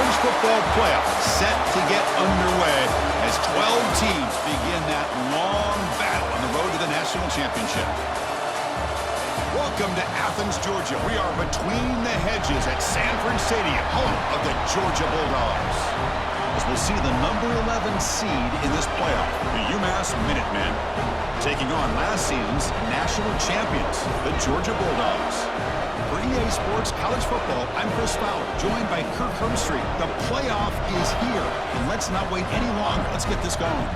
college football playoff set to get underway as 12 teams begin that long battle on the road to the national championship. Welcome to Athens, Georgia. We are between the hedges at Sanford Stadium, home of the Georgia Bulldogs. As we'll see the number 11 seed in this playoff, the UMass Minutemen, taking on last season's national champions, the Georgia Bulldogs. For EA Sports College Football, I'm Chris Fowler, joined by Kirk Herbstreit. The playoff is here, and let's not wait any longer. Let's get this going.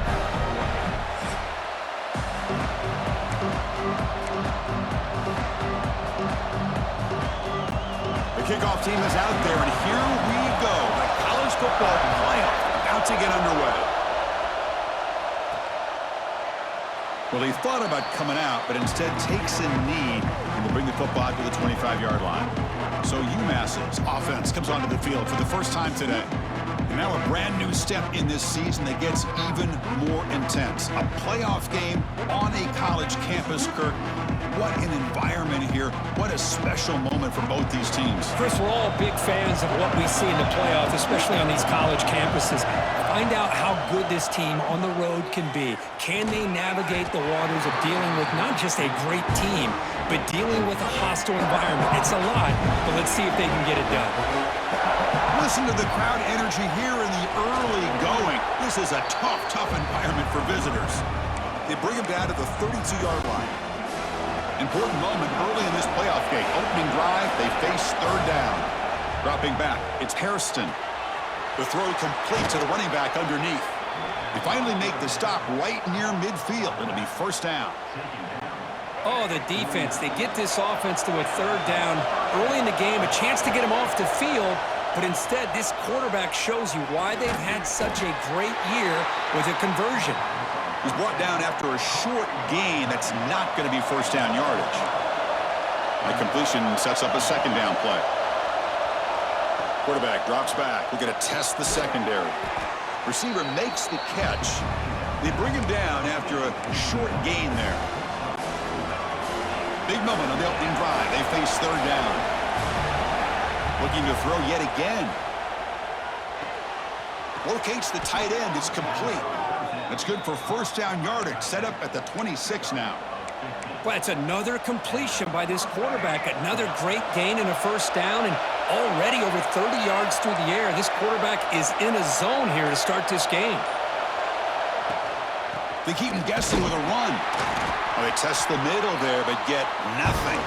The kickoff team is out there, and here we go. The college football playoff about to get underway. Well, he thought about coming out, but instead takes a knee and will bring the football to the 25-yard line. So UMass's offense comes onto the field for the first time today. And now a brand new step in this season that gets even more intense. A playoff game on a college campus, Kirk. What an environment here. What a special moment for both these teams. Chris, we're all big fans of what we see in the playoff, especially on these college campuses. Find out how good this team on the road can be. Can they navigate the waters of dealing with not just a great team, but dealing with a hostile environment? It's a lot, but let's see if they can get it done. Listen to the crowd energy here in the early going. This is a tough environment for visitors. They bring them down to the 32-yard line. Important moment early in this playoff game. Opening drive, they face third down. Dropping back, it's Hairston. The throw complete to the running back underneath. They finally make the stop right near midfield. It'll be first down. Oh, the defense. They get this offense to a third down early in the game, a chance to get them off the field, but instead this quarterback shows you why they've had such a great year with a conversion. He's brought down after a short gain that's not going to be first down yardage. The completion sets up a second down play. Quarterback drops back. We're going to test the secondary. Receiver makes the catch. They bring him down after a short gain there. Big moment on the opening drive. They face third down. Looking to throw yet again. Locates the tight end. It's complete. That's good for first down yardage. Set up at the 26 now. Well, it's another completion by this quarterback. Another great gain and a first down, and already over 30 yards through the air. This quarterback is in a zone here to start this game. They keep him guessing with a run. Well, they test the middle there, but get nothing.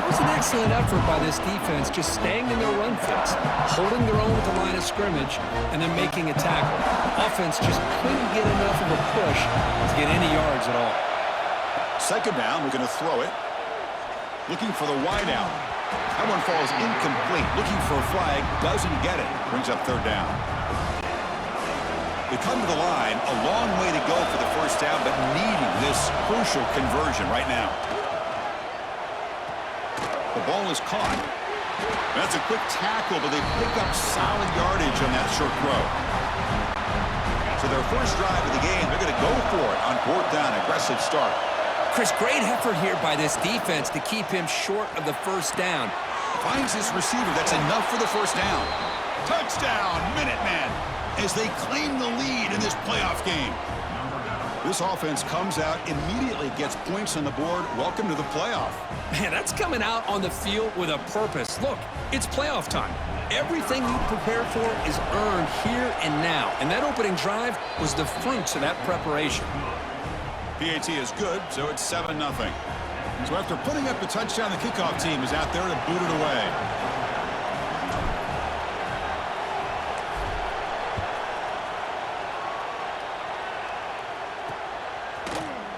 It was an excellent effort by this defense, just staying in their run fits, holding their own with the line of scrimmage, and then making a tackle. Offense just couldn't get enough of a push to get any yards at all. Second down, we're going to throw it. Looking for the wideout. That one falls incomplete. Looking for a flag, doesn't get it. Brings up third down. They come to the line, a long way to go for the first down, but needing this crucial conversion right now. The ball is caught. That's a quick tackle, but they pick up solid yardage on that short throw. So their first drive of the game, they're going to go for it on fourth down. Aggressive start. Chris, great effort here by this defense to keep him short of the first down. Finds his receiver. That's enough for the first down. Touchdown, Minutemen, as they claim the lead in this playoff game. This offense comes out, immediately gets points on the board. Welcome to the playoff. Man, that's coming out on the field with a purpose. Look, it's playoff time. Everything you prepare for is earned here and now. And that opening drive was the fruits of that preparation. PAT is good, so it's 7-0. So after putting up the touchdown, the kickoff team is out there to boot it away.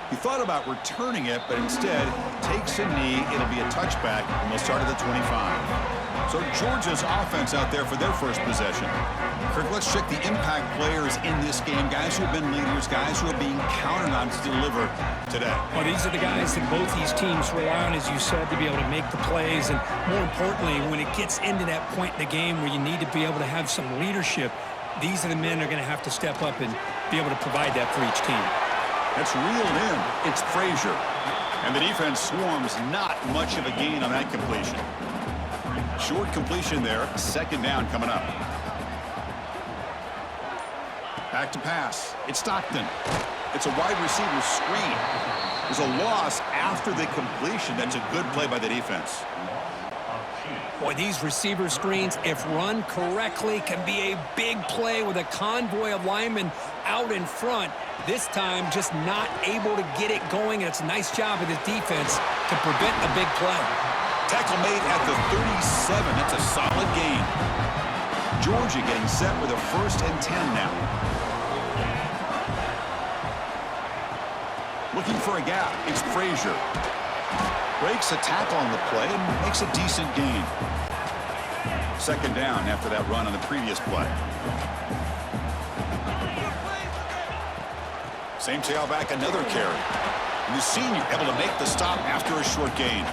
He thought about returning it, but instead takes a knee. It'll be a touchback, and they'll start at the 25. So Georgia's offense out there for their first possession. Kirk, let's check the impact players in this game. Guys who have been leaders, guys who are being counted on to deliver today. Well, these are the guys that both these teams rely on, as you said, to be able to make the plays. And more importantly, when it gets into that point in the game where you need to be able to have some leadership, these are the men that are going to have to step up and be able to provide that for each team. That's reeled in. It's Frazier. And the defense swarms, not much of a gain on that completion. Short completion there. Second down coming up. Back to pass. It's Stockton. It's a wide receiver screen. There's a loss after the completion. That's a good play by the defense. Boy, these receiver screens, if run correctly, can be a big play with a convoy of linemen out in front. This time, just not able to get it going, and it's a nice job of the defense to prevent a big play. Tackle made at the 37. That's a solid gain. Georgia getting set with a 1st and 10 now. Looking for a gap. It's Frazier. Breaks a tackle on the play and makes a decent gain. Second down after that run on the previous play. Same tailback, another carry. And the senior able to make the stop after a short gain.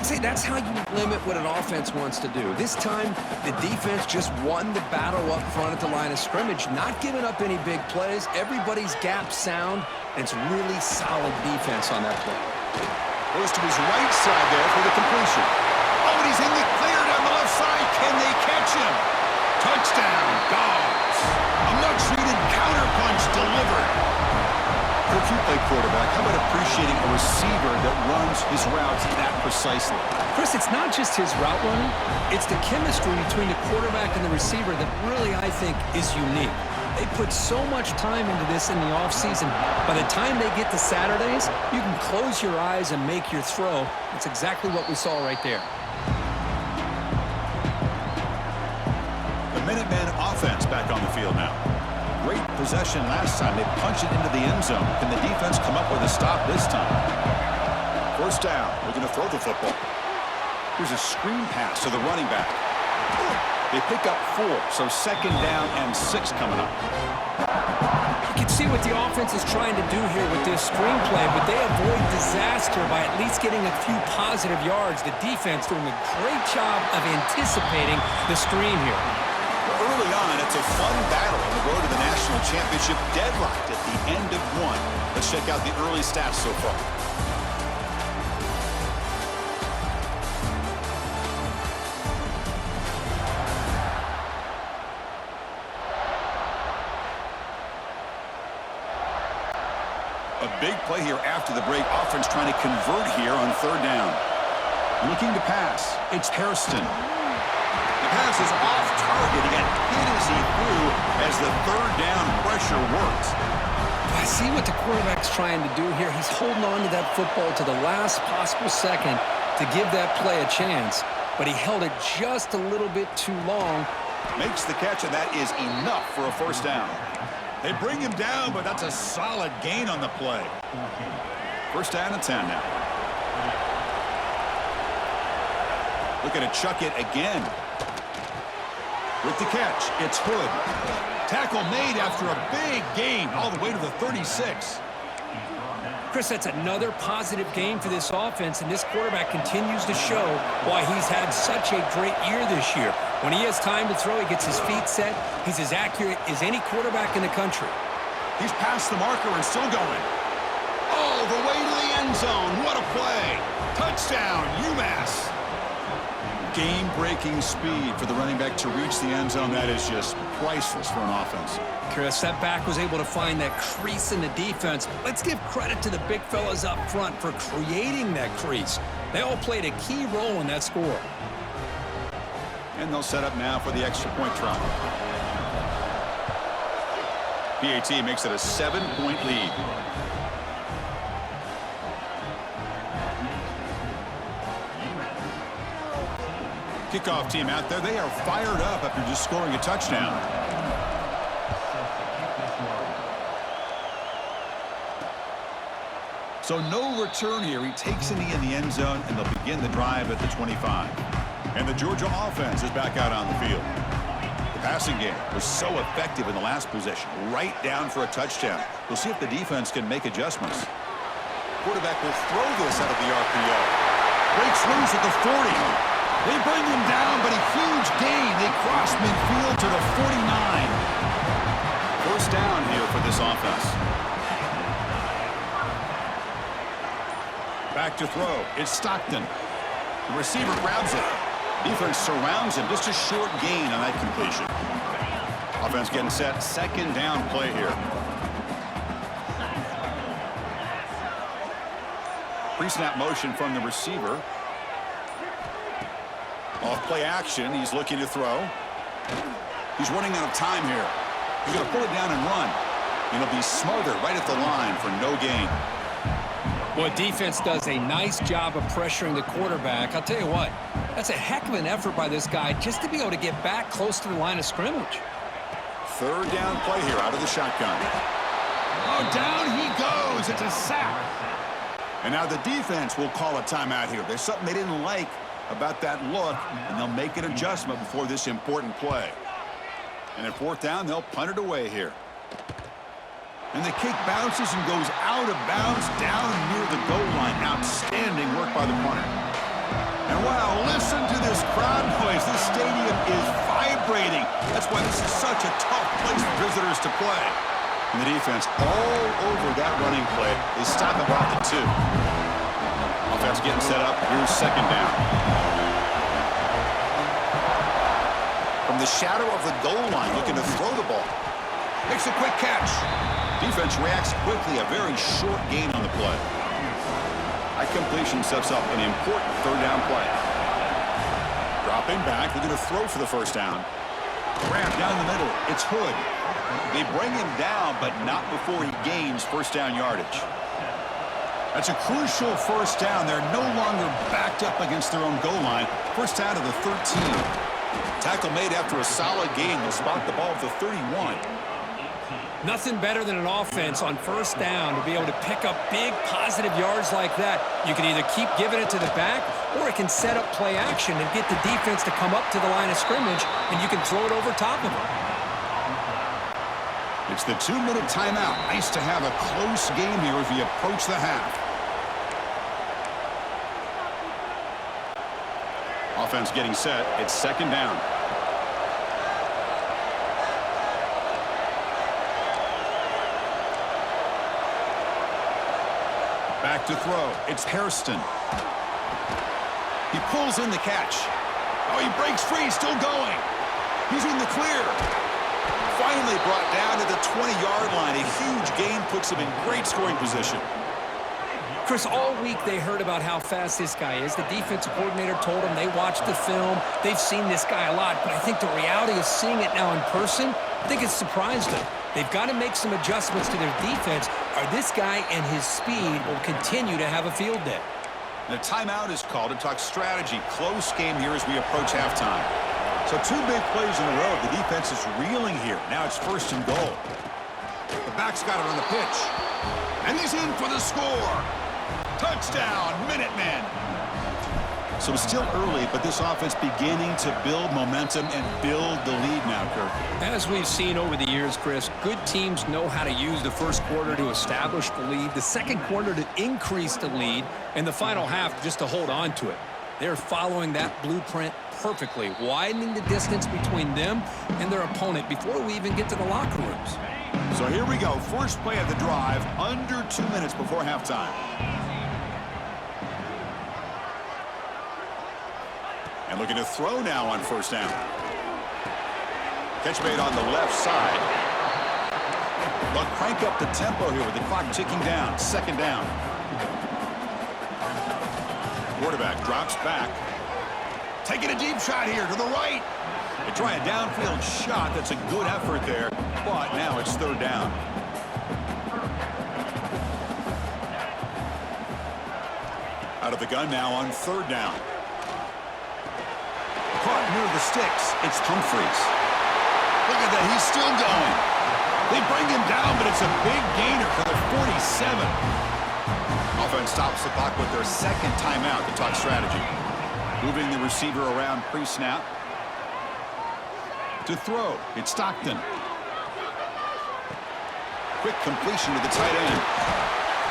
See, that's how you limit what an offense wants to do. This time, the defense just won the battle up front at the line of scrimmage, not giving up any big plays. Everybody's gap sound, and it's really solid defense on that play. Goes to his right side there for the completion. Oh, and he's in the clear down the left side. Can they catch him? Touchdown, Dogs. A much-needed counterpunch delivered. Coach, you play quarterback. How about appreciating a receiver that runs his routes that precisely? Chris, it's not just his route running. It's the chemistry between the quarterback and the receiver that really, I think, is unique. They put so much time into this in the offseason. By the time they get to Saturdays, you can close your eyes and make your throw. That's exactly what we saw right there. The Minutemen offense back on the field now. Great possession last time. They punched it into the end zone. Can the defense come up with a stop this time? First down. We're going to throw the football. Here's a screen pass to the running back. They pick up 4, so second down and 6 coming up. You can see what the offense is trying to do here with this screenplay, but they avoid disaster by at least getting a few positive yards. The defense doing a great job of anticipating the screen here. Early on, it's a fun battle on the road to the national championship, deadlocked at the end of 1. Let's check out the early stats so far. A big play here after the break. Offense trying to convert here on 3rd down. Looking to pass. It's Hairston. The pass is off target. He got hit as he threw as the 3rd down pressure worked. I see what the quarterback's trying to do here. He's holding on to that football to the last possible second to give that play a chance, but he held it just a little bit too long. Makes the catch, and that is enough for a 1st down. They bring him down, but that's a solid gain on the play. 1st down and 10 now. Looking to chuck it again. With the catch, it's Hood. Tackle made after a big gain all the way to the 36. Chris, that's another positive game for this offense, and this quarterback continues to show why he's had such a great year this year. When he has time to throw, he gets his feet set. He's as accurate as any quarterback in the country. He's past the marker and still going. All the way to the end zone. What a play. Touchdown, UMass. Game-breaking speed for the running back to reach the end zone. That is just priceless for an offense. Chris, that back was able to find that crease in the defense. Let's give credit to the big fellas up front for creating that crease. They all played a key role in that score. And they'll set up now for the extra point try. PAT makes it a 7-point lead. Kickoff team out there. They are fired up after just scoring a touchdown. So no return here. He takes it in the end zone, and they'll begin the drive at the 25. And the Georgia offense is back out on the field. The passing game was so effective in the last possession, right down for a touchdown. We'll see if the defense can make adjustments. Quarterback will throw this out of the RPO. Breaks loose at the 40. They bring him down, but a huge gain. They cross midfield to the 49. 1st down here for this offense. Back to throw. It's Stockton. The receiver grabs it. Defense surrounds him. Just a short gain on that completion. Offense getting set. Second down play here. Pre-snap motion from the receiver. Off play action. He's looking to throw. He's running out of time here. He's going to pull it down and run. And he'll be smothered right at the line for no gain. Well, defense does a nice job of pressuring the quarterback. I'll tell you what, that's a heck of an effort by this guy just to be able to get back close to the line of scrimmage. Third down play here out of the shotgun. Oh, down he goes. It's a sack. And now the defense will call a timeout here. There's something they didn't like about that look, and they'll make an adjustment before this important play. And at fourth down, they'll punt it away here. And the kick bounces and goes out of bounds down near the goal line. Outstanding work by the punter. And wow, listen to this crowd noise. This stadium is vibrating. That's why this is such a tough place for visitors to play. And the defense all over that running play. They stop about the 2. Offense getting set up. Here's second down. From the shadow of the goal line, looking to throw the ball. Makes a quick catch. Defense reacts quickly. A very short gain on the play. That completion sets up an important third down play. Dropping back. They're going to throw for the first down. Grab down the middle. It's Hood. They bring him down, but not before he gains first down yardage. That's a crucial first down. They're no longer backed up against their own goal line. First down to the 13. Tackle made after a solid gain. Will spot the ball at the 31. Nothing better than an offense on first down to be able to pick up big positive yards like that. You can either keep giving it to the back, or it can set up play action and get the defense to come up to the line of scrimmage, and you can throw it over top of them. It's the 2-minute timeout. Nice to have a close game here as we approach the half. Offense getting set. It's second down. Back to throw. It's Hairston. He pulls in the catch. Oh, he breaks free. Still going. He's in the clear. Finally brought down to the 20-yard line. A huge gain puts him in great scoring position. Chris, all week they heard about how fast this guy is. The defensive coordinator told them they watched the film. They've seen this guy a lot, but I think the reality of seeing it now in person, I think it's surprised them. They've got to make some adjustments to their defense, or this guy and his speed will continue to have a field day. The timeout is called to talk strategy. Close game here as we approach halftime. So 2 big plays in a row. The defense is reeling here. Now it's first and goal. The back's got it on the pitch. And he's in for the score. Touchdown, Minutemen. So it's still early, but this offense beginning to build momentum and build the lead now, Kirk. As we've seen over the years, Chris, good teams know how to use the first quarter to establish the lead, the second quarter to increase the lead, and the final half just to hold on to it. They're following that blueprint perfectly, widening the distance between them and their opponent before we even get to the locker rooms. So here we go. First play of the drive, under 2 minutes before halftime. And looking to throw now on first down. Catch made on the left side. They'll crank up the tempo here with the clock ticking down. Second down. Quarterback drops back. Taking a deep shot here to the right. They try a downfield shot. That's a good effort there. But now it's third down. Out of the gun now on third down. Caught near the sticks. It's Humphreys. Look at that. He's still going. They bring him down, but it's a big gainer for the 47. Offense stops the clock with their second timeout to talk strategy. Moving the receiver around pre-snap. To throw. It's Stockton. Quick completion to the tight end.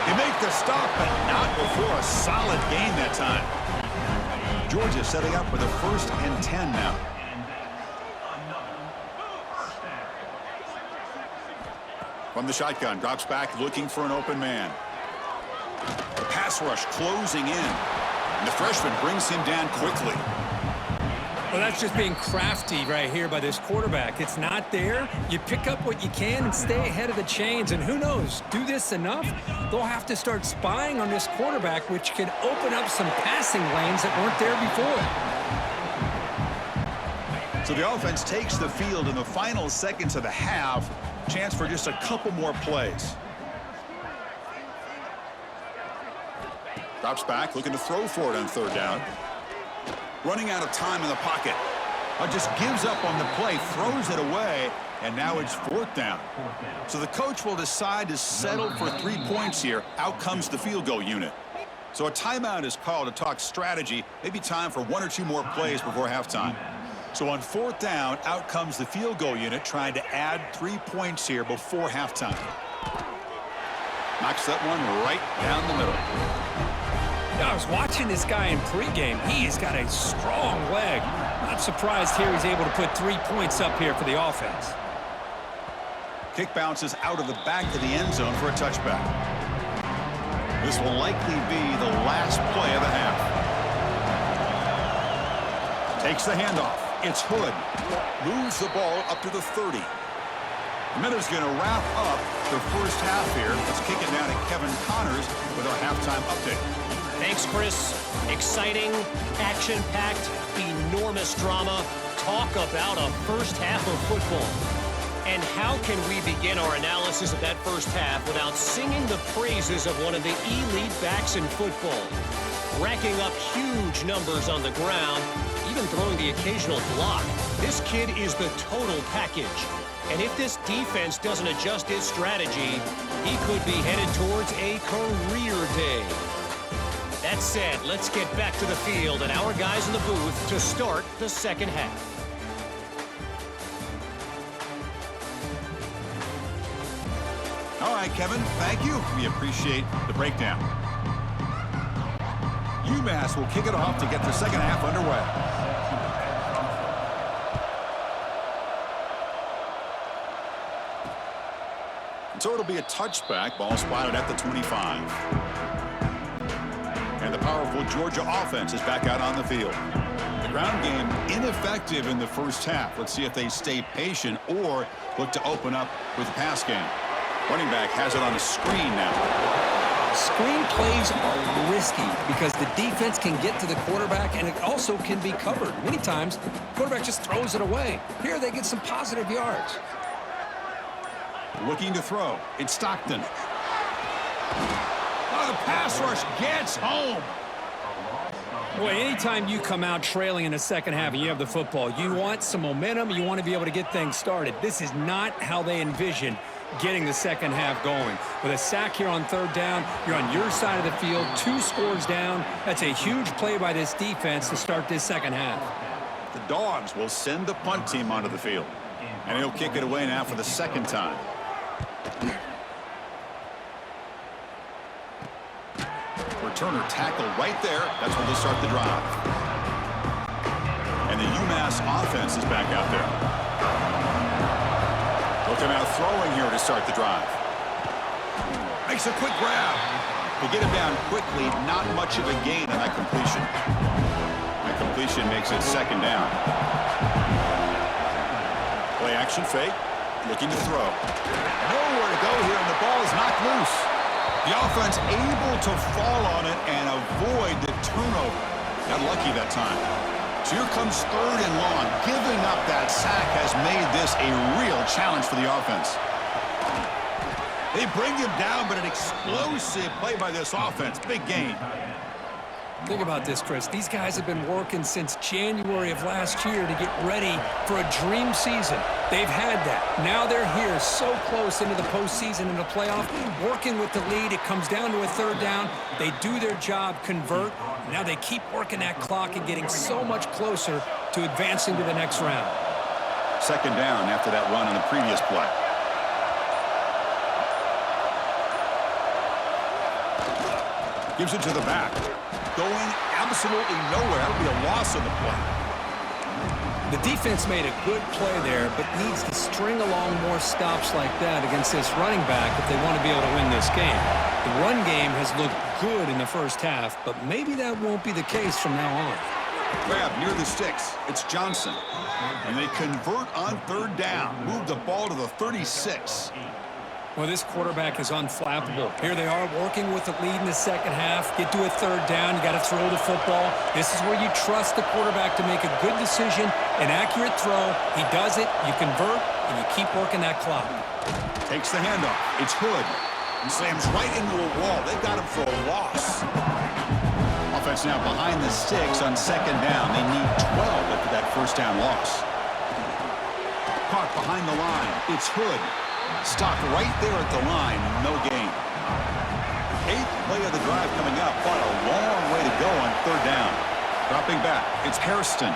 They make the stop, but not before a solid gain that time. Georgia setting up for the 1st and 10 now. From the shotgun, drops back looking for an open man. The pass rush closing in. And the freshman brings him down quickly. Well, that's just being crafty right here by this quarterback. It's not there. You pick up what you can and stay ahead of the chains. And who knows, do this enough, they'll have to start spying on this quarterback, which could open up some passing lanes that weren't there before. So the offense takes the field in the final seconds of the half. Chance for just a couple more plays. Drops back, looking to throw for it on third down. Running out of time in the pocket. Just gives up on the play, throws it away, and now it's fourth down. So the coach will decide to settle for 3 points here. Out comes the field goal unit. So a timeout is called to talk strategy. Maybe time for 1 or 2 more plays before halftime. So on fourth down, out comes the field goal unit trying to add 3 points here before halftime. Knocks that one right down the middle. I was watching this guy in pregame. He's got a strong leg. Not surprised here he's able to put 3 points up here for the offense. Kick bounces out of the back of the end zone for a touchback. This will likely be the last play of the half. Takes the handoff. It's Hood. Moves the ball up to the 30. The Minnows going to wrap up the first half here. Let's kick it down to Kevin Connors with our halftime update. Thanks, Chris. Exciting, action-packed, enormous drama. Talk about a first half of football. And how can we begin our analysis of that first half without singing the praises of one of the elite backs in football? Racking up huge numbers on the ground, even throwing the occasional block. This kid is the total package. And if this defense doesn't adjust its strategy, he could be headed towards a career day. That said, let's get back to the field and our guys in the booth to start the second half. All right, Kevin, thank you. We appreciate the breakdown. UMass will kick it off to get the second half underway. So it'll be a touchback. Ball spotted at the 25. And the powerful Georgia offense is back out on the field. The ground game ineffective in the first half. Let's see if they stay patient or look to open up with the pass game. Running back has it on the screen now. Screen plays are risky because the defense can get to the quarterback and it also can be covered. Many times, the quarterback just throws it away. Here they get some positive yards. Looking to throw. It's Stockton. Oh, the pass rush gets home. Boy, anytime you come out trailing in the second half and you have the football, you want some momentum. You want to be able to get things started. This is not how they envision getting the second half going. With a sack here on third down, you're on your side of the field, 2 scores down. That's a huge play by this defense to start this second half. The Dogs will send the punt team onto the field. And he'll kick it away now for the second time. Returner tackle right there. That's where they'll start the drive. And the UMass offense is back out there. Looking out throwing here to start the drive. Makes a quick grab. To get him down quickly, not much of a gain on that completion. That completion makes it second down. Play action fake. Looking to throw. Nowhere to go here, and the ball is knocked loose. The offense able to fall on it and avoid the turnover. Got lucky that time. So here comes third and long. Giving up that sack has made this a real challenge for the offense. They bring him down, but an explosive play by this offense. Big gain. Think about this, Chris. These guys have been working since January of last year to get ready for a dream season. They've had that. Now they're here so close into the postseason and the playoff, working with the lead. It comes down to a third down. They do their job, convert. Now they keep working that clock and getting so much closer to advancing to the next round. Second down after that run on the previous play. Gives it to the back. Going absolutely nowhere. That'll be a loss on the play. The defense made a good play there, but needs to string along more stops like that against this running back if they want to be able to win this game. The run game has looked good in the first half, but maybe that won't be the case from now on. Grab near the sticks. It's Johnson. And they convert on third down. Move the ball to the 36. Well, this quarterback is unflappable. Here they are working with the lead in the second half. Get to a third down. You got to throw the football. This is where you trust the quarterback to make a good decision, an accurate throw. He does it. You convert, and you keep working that clock. Takes the handoff. It's Hood. He slams right into a wall. They've got him for a loss. Offense now behind the sticks on second down. They need 12 after that first down loss. Caught behind the line. It's Hood. Stopped right there at the line. No gain. 8th play of the drive coming up, but a long way to go on third down. Dropping back. It's Hairston.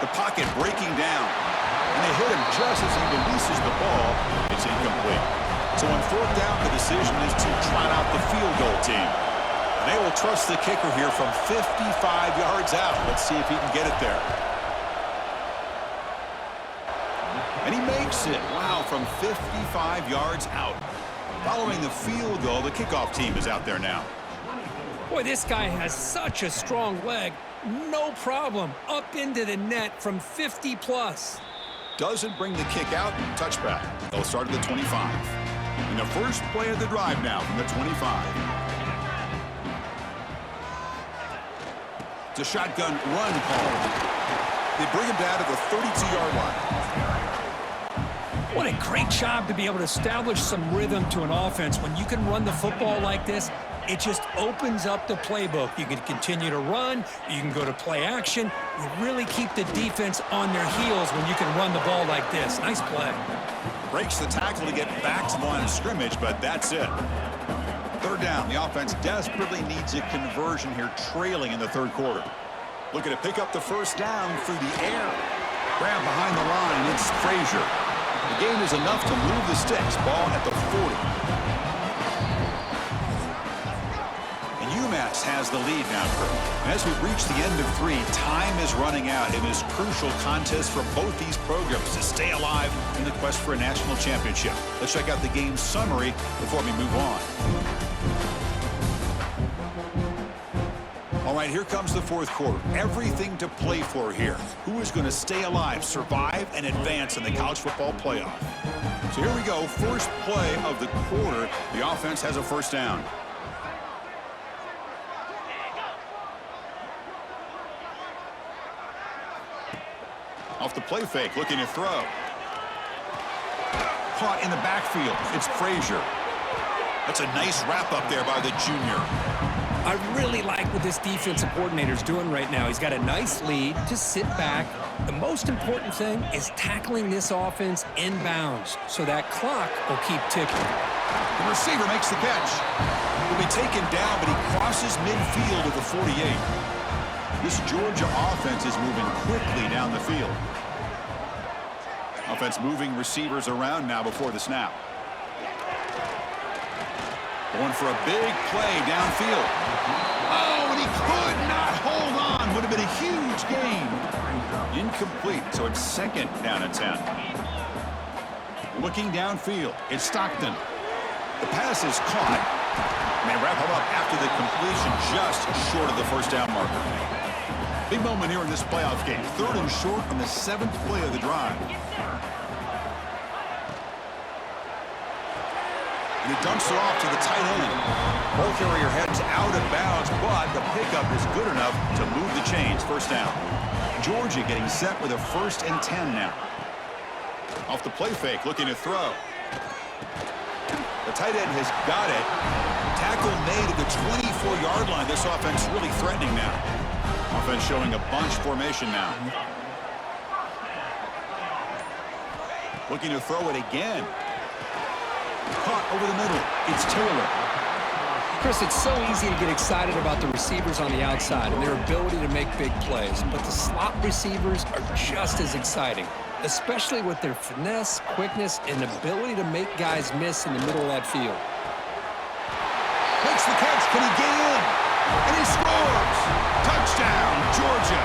The pocket breaking down. And they hit him just as he releases the ball. It's incomplete. So on fourth down, the decision is to trot out the field goal team. And they will trust the kicker here from 55 yards out. Let's see if he can get it there. And he makes it. Wow, from 55 yards out. Following the field goal, the kickoff team is out there now. Boy, this guy has such a strong leg. No problem. Up into the net from 50+. Doesn't bring the kick out. Touchback. They'll start at the 25. And the first play of the drive now from the 25. It's a shotgun run call. They bring him down to the 32-yard line. What a great job to be able to establish some rhythm to an offense. When you can run the football like this, it just opens up the playbook. You can continue to run. You can go to play action. You really keep the defense on their heels when you can run the ball like this. Nice play. Breaks the tackle to get back to the line of scrimmage, but that's it. Third down. The offense desperately needs a conversion here, trailing in the third quarter. Looking to pick up the first down through the air. Grab behind the line. It's Frazier. The gain is enough to move the sticks. Ball at the 40. And UMass has the lead now, Kurt. And as we reach the end of 3, time is running out in this crucial contest for both these programs to stay alive in the quest for a national championship. Let's check out the game summary before we move on. All right, here comes the fourth quarter. Everything to play for here. Who is going to stay alive, survive, and advance in the college football playoff? So here we go. First play of the quarter. The offense has a first down. Off the play fake, looking to throw. Caught in the backfield. It's Frazier. That's a nice wrap up there by the junior. I really like what this defensive coordinator is doing right now. He's got a nice lead. Just sit back. The most important thing is tackling this offense inbounds so that clock will keep ticking. The receiver makes the catch. He'll be taken down, but he crosses midfield at the 48. This Georgia offense is moving quickly down the field. Offense moving receivers around now before the snap. Going for a big play downfield. Oh, and he could not hold on. Would have been a huge gain. Incomplete, so it's second down and 10. Looking downfield, it's Stockton. The pass is caught. And they wrap him up after the completion just short of the first down marker. Big moment here in this playoff game. Third and short on the 7th play of the drive. And he dumps it off to the tight end. Ball carrier heads out of bounds, but the pickup is good enough to move the chains. First down. Georgia getting set with a 1st and 10 now. Off the play fake, looking to throw. The tight end has got it. Tackle made at the 24-yard line. This offense really threatening now. Offense showing a bunch formation now. Looking to throw it again. Caught over the middle. It's Taylor. Chris, it's so easy to get excited about the receivers on the outside and their ability to make big plays, but the slot receivers are just as exciting, especially with their finesse, quickness, and ability to make guys miss in the middle of that field. Makes the catch. Can he get in? And he scores! Touchdown, Georgia!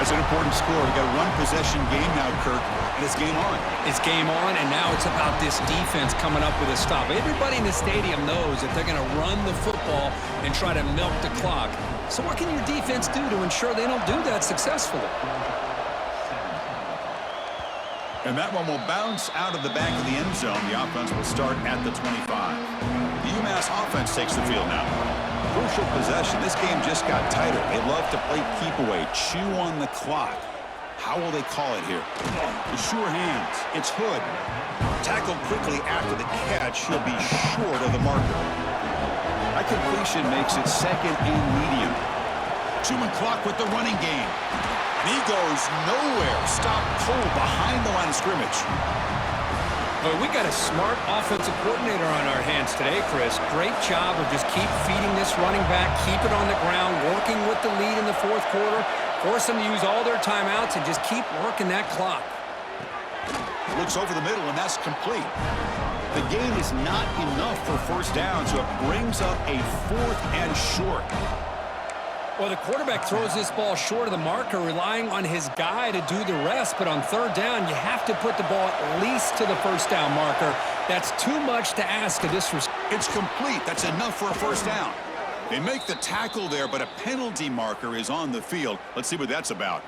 That's an important score. We got a one-possession game now, Kirk, and it's game on. It's game on, and now it's about this defense coming up with a stop. Everybody in the stadium knows that they're going to run the football and try to milk the clock. So what can your defense do to ensure they don't do that successfully? And that one will bounce out of the back of the end zone. The offense will start at the 25. The UMass offense takes the field now. Crucial possession. This game just got tighter. They love to play keep away, chew on the clock. How will they call it here? The sure hands. It's Hood. Tackled quickly after the catch. He'll be short of the marker. That completion makes it second and medium. Chewing clock with the running game. And he goes nowhere. Stop cold behind the line of scrimmage. But we got a smart offensive coordinator on our hands today, Chris. Great job of just keep feeding this running back, keep it on the ground, working with the lead in the fourth quarter, force them to use all their timeouts, and just keep working that clock. Looks over the middle, and that's complete. The gain is not enough for first down, so it brings up a 4th and short. Well, the quarterback throws this ball short of the marker, relying on his guy to do the rest. But on third down, you have to put the ball at least to the first down marker. That's too much to ask of this receiver. It's complete. That's enough for a first down. They make the tackle there, but a penalty marker is on the field. Let's see what that's about.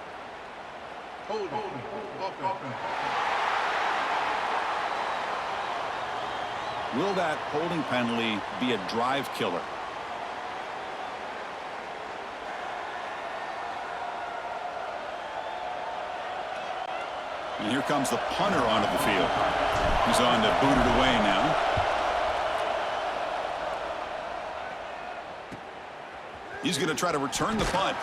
Will that holding penalty be a drive killer? And here comes the punter onto the field. He's on to boot it away now. He's going to try to return the punt.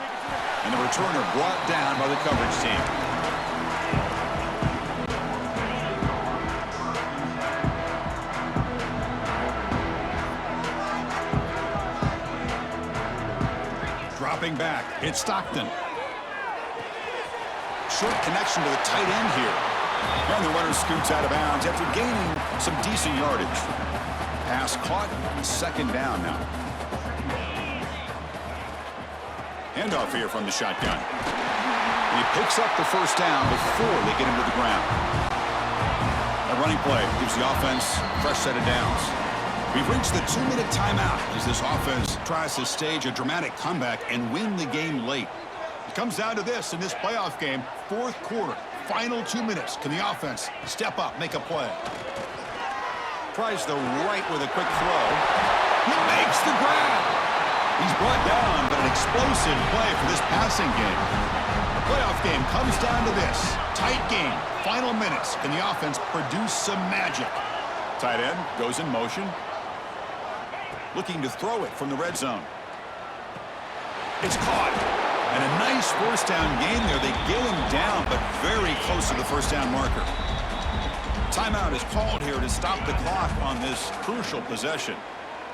And the returner brought down by the coverage team. Dropping back, it's Stockton. Short connection to the tight end here. And the runner scoots out of bounds after gaining some decent yardage. Pass caught, second down now. Handoff here from the shotgun. And he picks up the first down before they get him to the ground. A running play gives the offense a fresh set of downs. We've reached the 2-minute timeout as this offense tries to stage a dramatic comeback and win the game late. It comes down to this in this playoff game, fourth quarter, final 2 minutes. Can the offense step up, make a play? Tries the right with a quick throw. He makes the grab. He's brought down, but an explosive play for this passing game. The playoff game comes down to this. Tight game, final minutes. Can the offense produce some magic? Tight end goes in motion. Looking to throw it from the red zone. It's caught. And a nice first down gain there. They get him down, but very close to the first down marker. Timeout is called here to stop the clock on this crucial possession.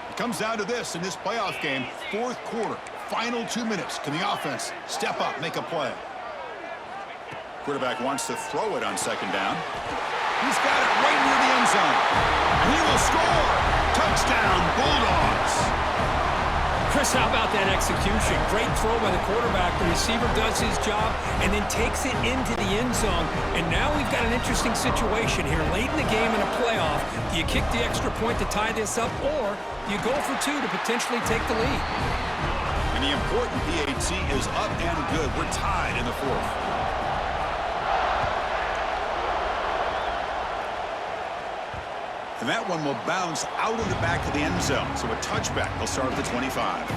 It comes down to this in this playoff game, fourth quarter, final 2 minutes. Can the offense step up, make a play? Quarterback wants to throw it on second down. He's got it right near the end zone. And he will score. Touchdown, Bulldogs. Chris, how about that execution? Great throw by the quarterback. The receiver does his job and then takes it into the end zone. And now we've got an interesting situation here. Late in the game in a playoff, do you kick the extra point to tie this up, or do you go for two to potentially take the lead? And the important PAT is up and good. We're tied in the fourth. And that one will bounce out of the back of the end zone. So a touchback. They'll start at the 25.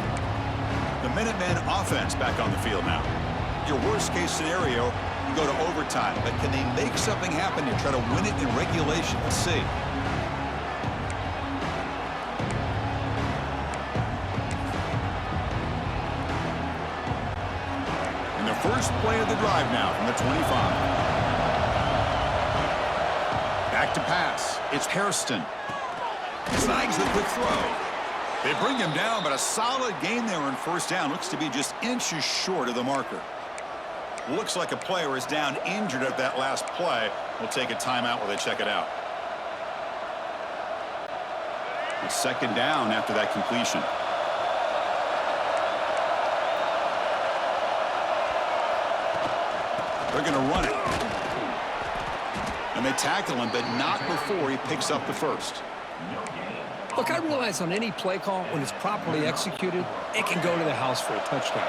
The Minutemen offense back on the field now. Your worst-case scenario, you go to overtime. But can they make something happen to try to win it in regulation? Let's see. And the first play of the drive now from the 25. Back to pass. It's Hairston. Snags the quick throw. They bring him down, but a solid gain there on first down. Looks to be just inches short of the marker. Looks like a player is down injured at that last play. We'll take a timeout while they check it out. It's second down after that completion. They're going to run it. And they tackle him, but not before he picks up the first. Look, I realize on any play call, when it's properly executed, it can go to the house for a touchdown.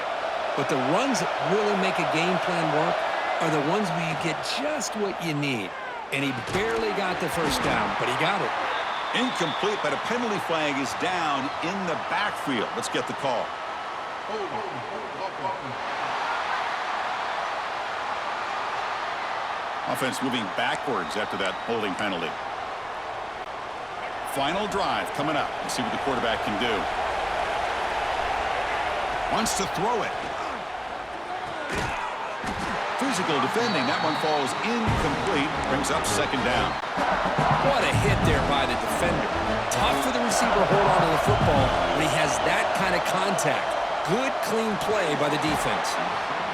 But the runs that really make a game plan work are the ones where you get just what you need. And he barely got the first down, but he got it. Incomplete, but a penalty flag is down in the backfield. Let's get the call. Offense moving backwards after that holding penalty. Final drive coming up. Let's see what the quarterback can do. Wants to throw it. Physical defending. That one falls incomplete. Brings up second down. What a hit there by the defender. Tough for the receiver to hold on to the football when he has that kind of contact. Good, clean play by the defense.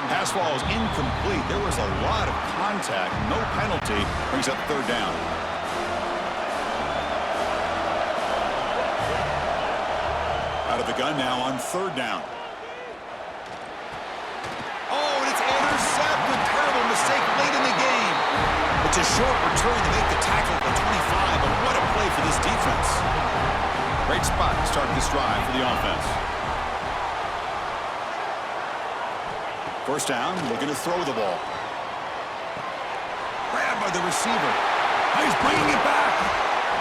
Pass falls incomplete. There was a lot of contact. No penalty. Brings up third down. Out of the gun now on third down. Oh, and it's intercepted. Terrible mistake late in the game. It's a short return to make the tackle at the 25, but what a play for this defense. Great spot to start this drive for the offense. First down, looking to throw the ball. Grabbed by the receiver. He's bringing it back.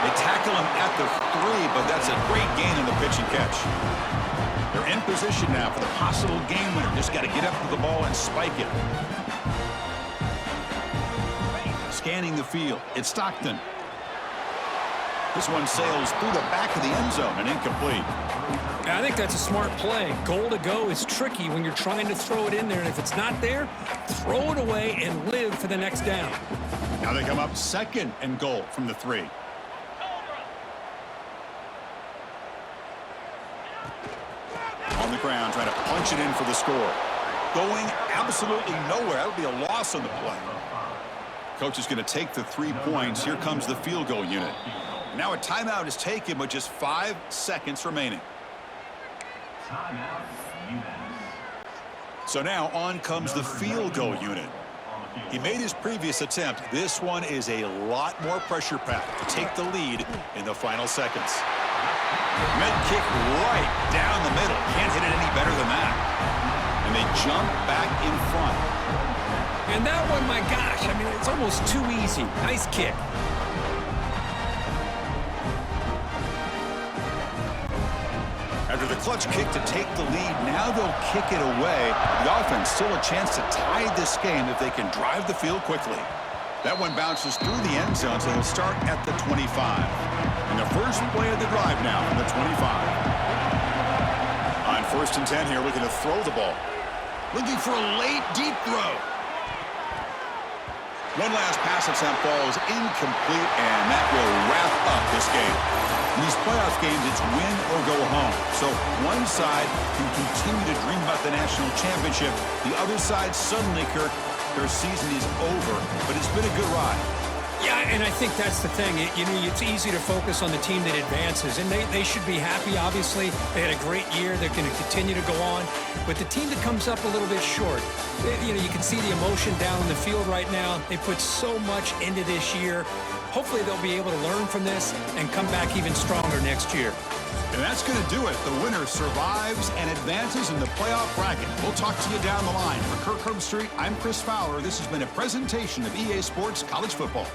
They tackle him at the 3, but that's a great gain on the pitch and catch. They're in position now for the possible game winner. Just got to get up to the ball and spike it. Scanning the field. It's Stockton. This one sails through the back of the end zone and incomplete. I think that's a smart play. Goal to go is tricky when you're trying to throw it in there, and if it's not there, throw it away and live for the next down. Now they come up second and goal from the 3. On the ground, trying to punch it in for the score. Going absolutely nowhere. That'll be a loss on the play. Coach is going to take the 3 points. Here comes the field goal unit. Now a timeout is taken with just 5 seconds remaining. So now on comes the field goal unit. He made his previous attempt. This one is a lot more pressure packed to take the lead in the final seconds. Med kick right down the middle. Can't hit it any better than that. And they jump back in front. And that one, my gosh, I mean, it's almost too easy. Nice kick. After the clutch kick to take the lead, now they'll kick it away. The offense still a chance to tie this game if they can drive the field quickly. That one bounces through the end zone, so they'll start at the 25. And the first play of the drive now from the 25. On first and 10 here, looking to throw the ball. Looking for a late, deep throw. One last pass attempt falls incomplete, and that will wrap up this game. In these playoff games, it's win or go home. So one side can continue to dream about the national championship. The other side suddenly, Kirk, their season is over, but it's been a good ride. Yeah, and I think that's the thing. It's easy to focus on the team that advances, and they should be happy, obviously. They had a great year. They're going to continue to go on. But the team that comes up a little bit short, you can see the emotion down in the field right now. They put so much into this year. Hopefully they'll be able to learn from this and come back even stronger next year. And that's going to do it. The winner survives and advances in the playoff bracket. We'll talk to you down the line. For Kirk Herbstreit, I'm Chris Fowler. This has been a presentation of EA Sports College Football.